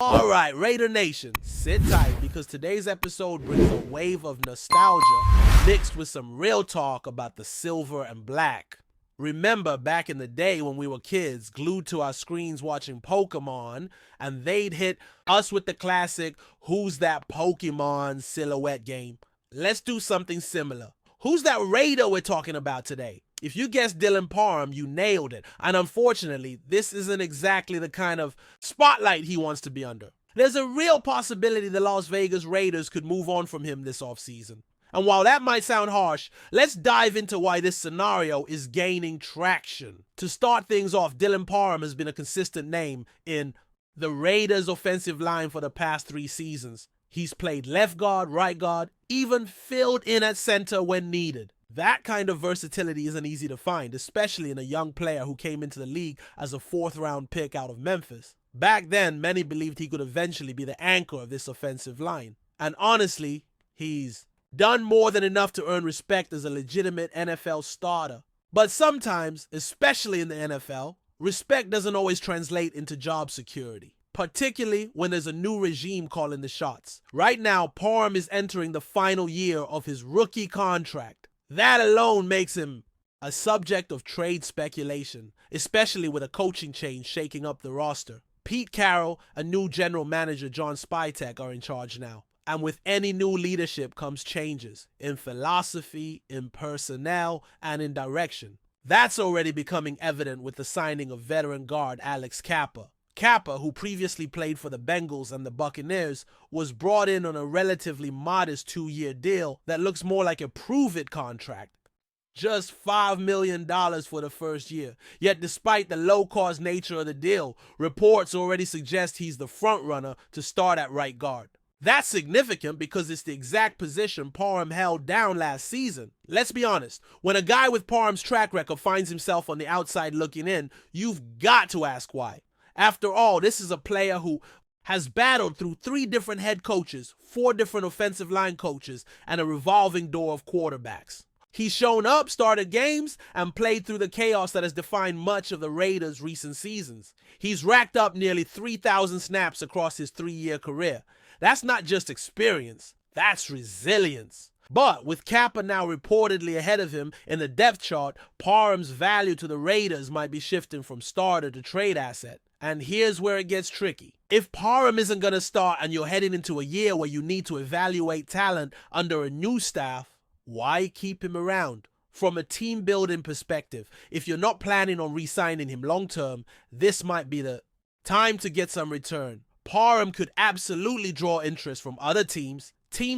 Alright, Raider Nation, sit tight because today's episode brings a wave of nostalgia mixed with some real talk about the silver and black. Remember back in the day when we were kids, glued to our screens watching Pokemon, and they'd hit us with the classic "Who's That Pokemon" silhouette game? Let's do something similar. Who's that Raider we're talking about today? If you guessed Dylan Parham, you nailed it. And unfortunately, this isn't exactly the kind of spotlight he wants to be under. There's a real possibility the Las Vegas Raiders could move on from him this offseason. And while that might sound harsh, let's dive into why this scenario is gaining traction. To start things off, Dylan Parham has been a consistent name in the Raiders' offensive line for the past 3 seasons. He's played left guard, right guard, even filled in at center when needed. That kind of versatility isn't easy to find, especially in a young player who came into the league as a 4th-round pick out of Memphis. Back then, many believed he could eventually be the anchor of this offensive line. And honestly, he's done more than enough to earn respect as a legitimate NFL starter. But sometimes, especially in the NFL, respect doesn't always translate into job security, particularly when there's a new regime calling the shots. Right now, Parm is entering the final year of his rookie contract. That alone makes him a subject of trade speculation, especially with a coaching change shaking up the roster. Pete Carroll and new general manager John Spytek are in charge now. And with any new leadership comes changes in philosophy, in personnel, and in direction. That's already becoming evident with the signing of veteran guard Alex Cappa. Cappa, who previously played for the Bengals and the Buccaneers, was brought in on a relatively modest 2-year deal that looks more like a prove-it contract. Just $5 million for the first year. Yet despite the low-cost nature of the deal, reports already suggest he's the front-runner to start at right guard. That's significant because it's the exact position Parham held down last season. Let's be honest, when a guy with Parham's track record finds himself on the outside looking in, you've got to ask why. After all, this is a player who has battled through 3 different head coaches, 4 different offensive line coaches, and a revolving door of quarterbacks. He's shown up, started games, and played through the chaos that has defined much of the Raiders' recent seasons. He's racked up nearly 3,000 snaps across his 3-year career. That's not just experience, that's resilience. But with Cappa now reportedly ahead of him in the depth chart, Parham's value to the Raiders might be shifting from starter to trade asset. And here's where it gets tricky. If Parham isn't going to start and you're heading into a year where you need to evaluate talent under a new staff, why keep him around? From a team building perspective, if you're not planning on re-signing him long term, this might be the time to get some return. Parham could absolutely draw interest from other teams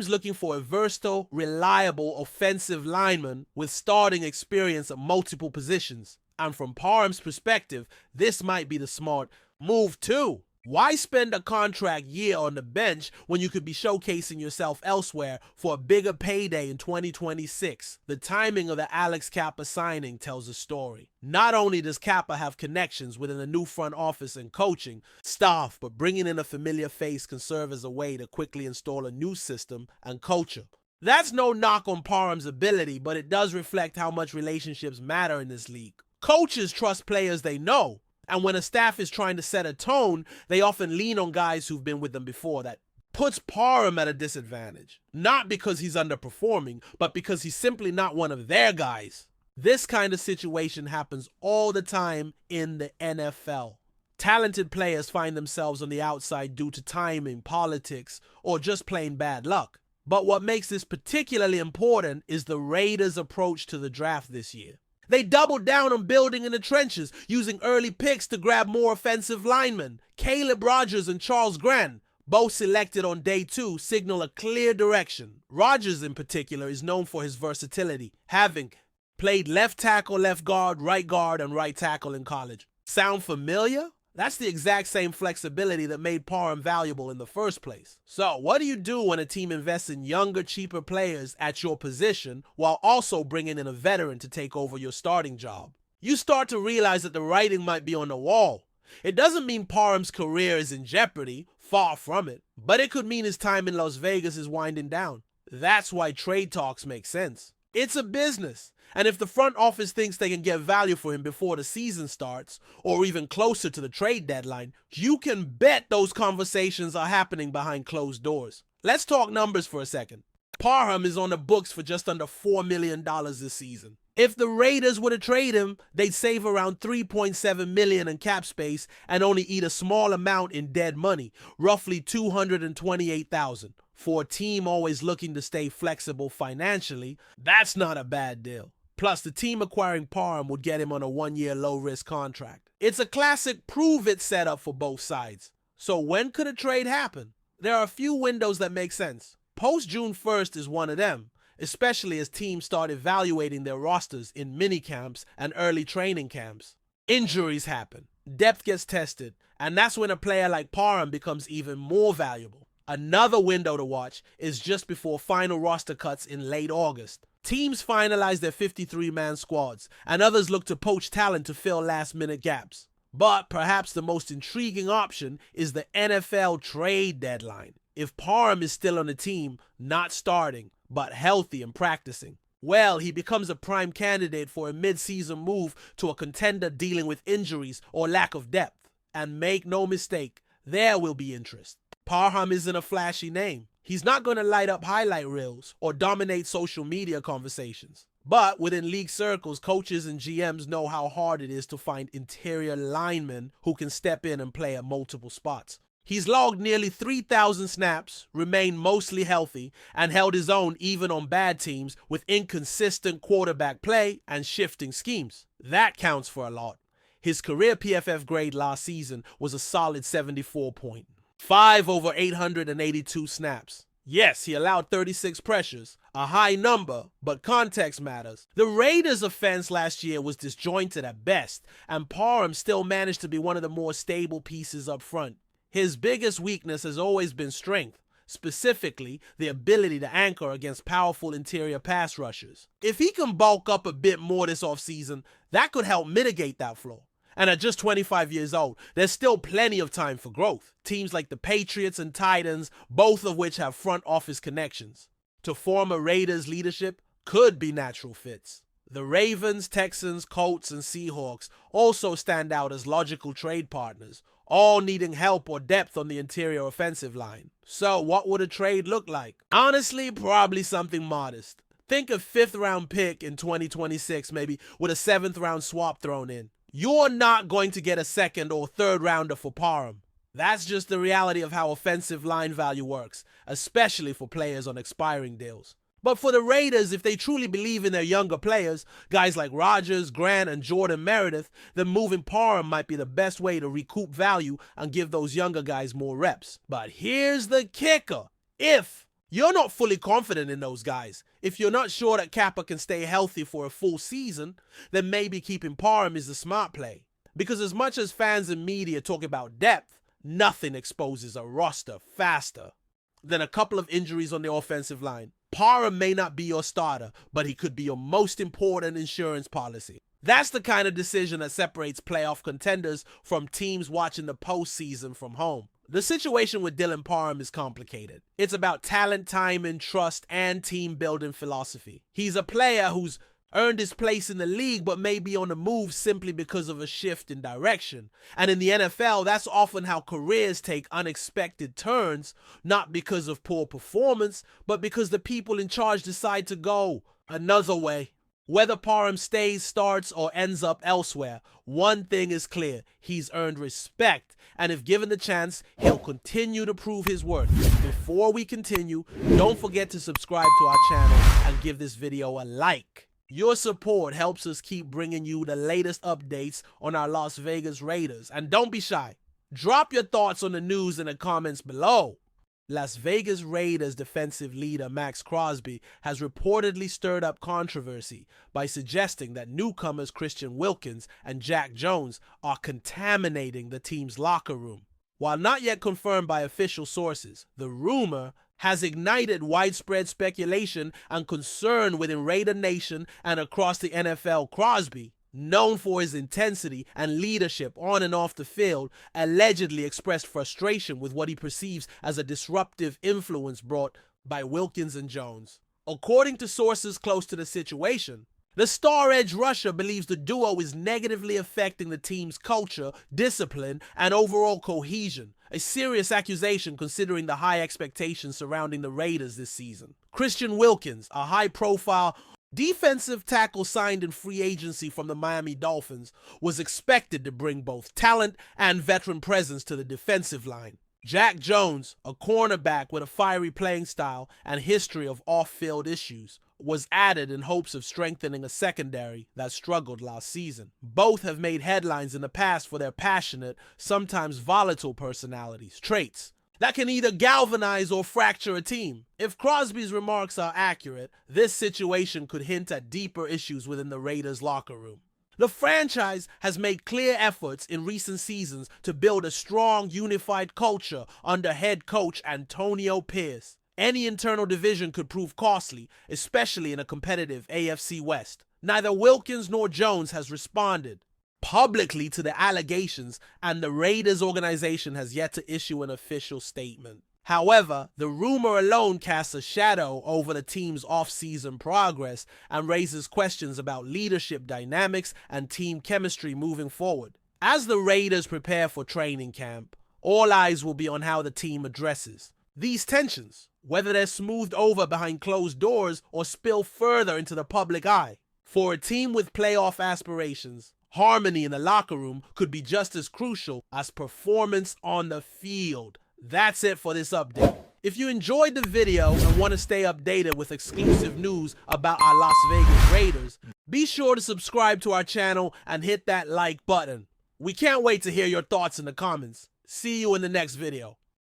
looking for a versatile, reliable offensive lineman with starting experience at multiple positions. And from Parham's perspective, this might be the smart move too. Why spend a contract year on the bench when you could be showcasing yourself elsewhere for a bigger payday in 2026? The timing of the Alex Cappa signing tells a story. Not only does Cappa have connections within the new front office and coaching staff, but bringing in a familiar face can serve as a way to quickly install a new system and culture. That's no knock on Parham's ability, but it does reflect how much relationships matter in this league. Coaches trust players they know. And when a staff is trying to set a tone, they often lean on guys who've been with them before. That puts Parham at a disadvantage. Not because he's underperforming, but because he's simply not one of their guys. This kind of situation happens all the time in the NFL. Talented players find themselves on the outside due to timing, politics, or just plain bad luck. But what makes this particularly important is the Raiders' approach to the draft this year. They doubled down on building in the trenches, using early picks to grab more offensive linemen. Caleb Rogers and Charles Grant, both selected on day 2, signal a clear direction. Rogers in particular is known for his versatility, having played left tackle, left guard, and right tackle in college. Sound familiar? That's the exact same flexibility that made Parham valuable in the first place. So what do you do when a team invests in younger, cheaper players at your position while also bringing in a veteran to take over your starting job? You start to realize that the writing might be on the wall. It doesn't mean Parham's career is in jeopardy, far from it, but it could mean his time in Las Vegas is winding down. That's why trade talks make sense. It's a business. And if the front office thinks they can get value for him before the season starts, or even closer to the trade deadline, you can bet those conversations are happening behind closed doors. Let's talk numbers for a second. Parham is on the books for just under $4 million this season. If the Raiders were to trade him, they'd save around $3.7 million in cap space and only eat a small amount in dead money, roughly $228,000. For a team always looking to stay flexible financially, that's not a bad deal. Plus, the team acquiring Parham would get him on a one-year low-risk contract. It's a classic prove-it setup for both sides. So when could a trade happen? There are a few windows that make sense. Post-June 1st is one of them, especially as teams start evaluating their rosters in minicamps and early training camps. Injuries happen, depth gets tested, and that's when a player like Parham becomes even more valuable. Another window to watch is just before final roster cuts in late August. Teams finalize their 53-man squads, and others look to poach talent to fill last-minute gaps. But perhaps the most intriguing option is the NFL trade deadline. If Parham is still on the team, not starting, but healthy and practicing, well, he becomes a prime candidate for a mid-season move to a contender dealing with injuries or lack of depth. And make no mistake, there will be interest. Parham isn't a flashy name. He's not going to light up highlight reels or dominate social media conversations. But within league circles, coaches and GMs know how hard it is to find interior linemen who can step in and play at multiple spots. He's logged nearly 3,000 snaps, remained mostly healthy, and held his own even on bad teams with inconsistent quarterback play and shifting schemes. That counts for a lot. His career PFF grade last season was a solid 74.5 over 882 snaps. Yes, he allowed 36 pressures, a high number, but context matters. The Raiders' offense last year was disjointed at best, and Parham still managed to be one of the more stable pieces up front. His biggest weakness has always been strength, specifically the ability to anchor against powerful interior pass rushers. If he can bulk up a bit more this offseason, that could help mitigate that flaw. And at just 25 years old, there's still plenty of time for growth. Teams like the Patriots and Titans, both of which have front office connections to former Raiders leadership, could be natural fits. The Ravens, Texans, Colts, and Seahawks also stand out as logical trade partners, all needing help or depth on the interior offensive line. So what would a trade look like? Honestly, probably something modest. Think a 5th-round pick in 2026, maybe with a 7th-round swap thrown in. You're not going to get a 2nd or 3rd rounder for Parham. That's just the reality of how offensive line value works, especially for players on expiring deals. But for the Raiders, if they truly believe in their younger players, guys like Rodgers, Grant, and Jordan Meredith, then moving Parham might be the best way to recoup value and give those younger guys more reps. But here's the kicker. If you're not fully confident in those guys, if you're not sure that Cappa can stay healthy for a full season, then maybe keeping Parham is the smart play. Because as much as fans and media talk about depth, nothing exposes a roster faster than a couple of injuries on the offensive line. Parham may not be your starter, but he could be your most important insurance policy. That's the kind of decision that separates playoff contenders from teams watching the postseason from home. The situation with Dylan Parham is complicated. It's about talent, timing, trust, and team-building philosophy. He's a player who's earned his place in the league but may be on the move simply because of a shift in direction. And in the NFL, that's often how careers take unexpected turns, not because of poor performance, but because the people in charge decide to go another way. Whether Parham stays, starts, or ends up elsewhere, one thing is clear: he's earned respect, and if given the chance, he'll continue to prove his worth. Before we continue, don't forget to subscribe to our channel and give this video a like. Your support helps us keep bringing you the latest updates on our Las Vegas Raiders. And don't be shy. Drop your thoughts on the news in the comments below. Las Vegas Raiders defensive leader Maxx Crosby has reportedly stirred up controversy by suggesting that newcomers Christian Wilkins and Jack Jones are contaminating the team's locker room. While not yet confirmed by official sources, the rumor has ignited widespread speculation and concern within Raider Nation and across the NFL. Crosby, known for his intensity and leadership on and off the field, allegedly expressed frustration with what he perceives as a disruptive influence brought by Wilkins and Jones. According to sources close to the situation, the star edge rusher believes the duo is negatively affecting the team's culture, discipline, and overall cohesion, a serious accusation considering the high expectations surrounding the Raiders this season. Christian Wilkins, a high-profile defensive tackle signed in free agency from the Miami Dolphins, was expected to bring both talent and veteran presence to the defensive line. Jack Jones, a cornerback with a fiery playing style and history of off-field issues, was added in hopes of strengthening a secondary that struggled last season. Both have made headlines in the past for their passionate, sometimes volatile traits that can either galvanize or fracture a team. If Crosby's remarks are accurate, this situation could hint at deeper issues within the Raiders' locker room. The franchise has made clear efforts in recent seasons to build a strong, unified culture under head coach Antonio Pierce. Any internal division could prove costly, especially in a competitive AFC West. Neither Wilkins nor Jones has responded publicly to the allegations, and the Raiders organization has yet to issue an official statement. However, the rumor alone casts a shadow over the team's off-season progress and raises questions about leadership dynamics and team chemistry moving forward. As the Raiders prepare for training camp, all eyes will be on how the team addresses these tensions, whether they're smoothed over behind closed doors or spill further into the public eye. For a team with playoff aspirations, harmony in the locker room could be just as crucial as performance on the field. That's it for this update. If you enjoyed the video and want to stay updated with exclusive news about our Las Vegas Raiders, be sure to subscribe to our channel and hit that like button. We can't wait to hear your thoughts in the comments. See you in the next video.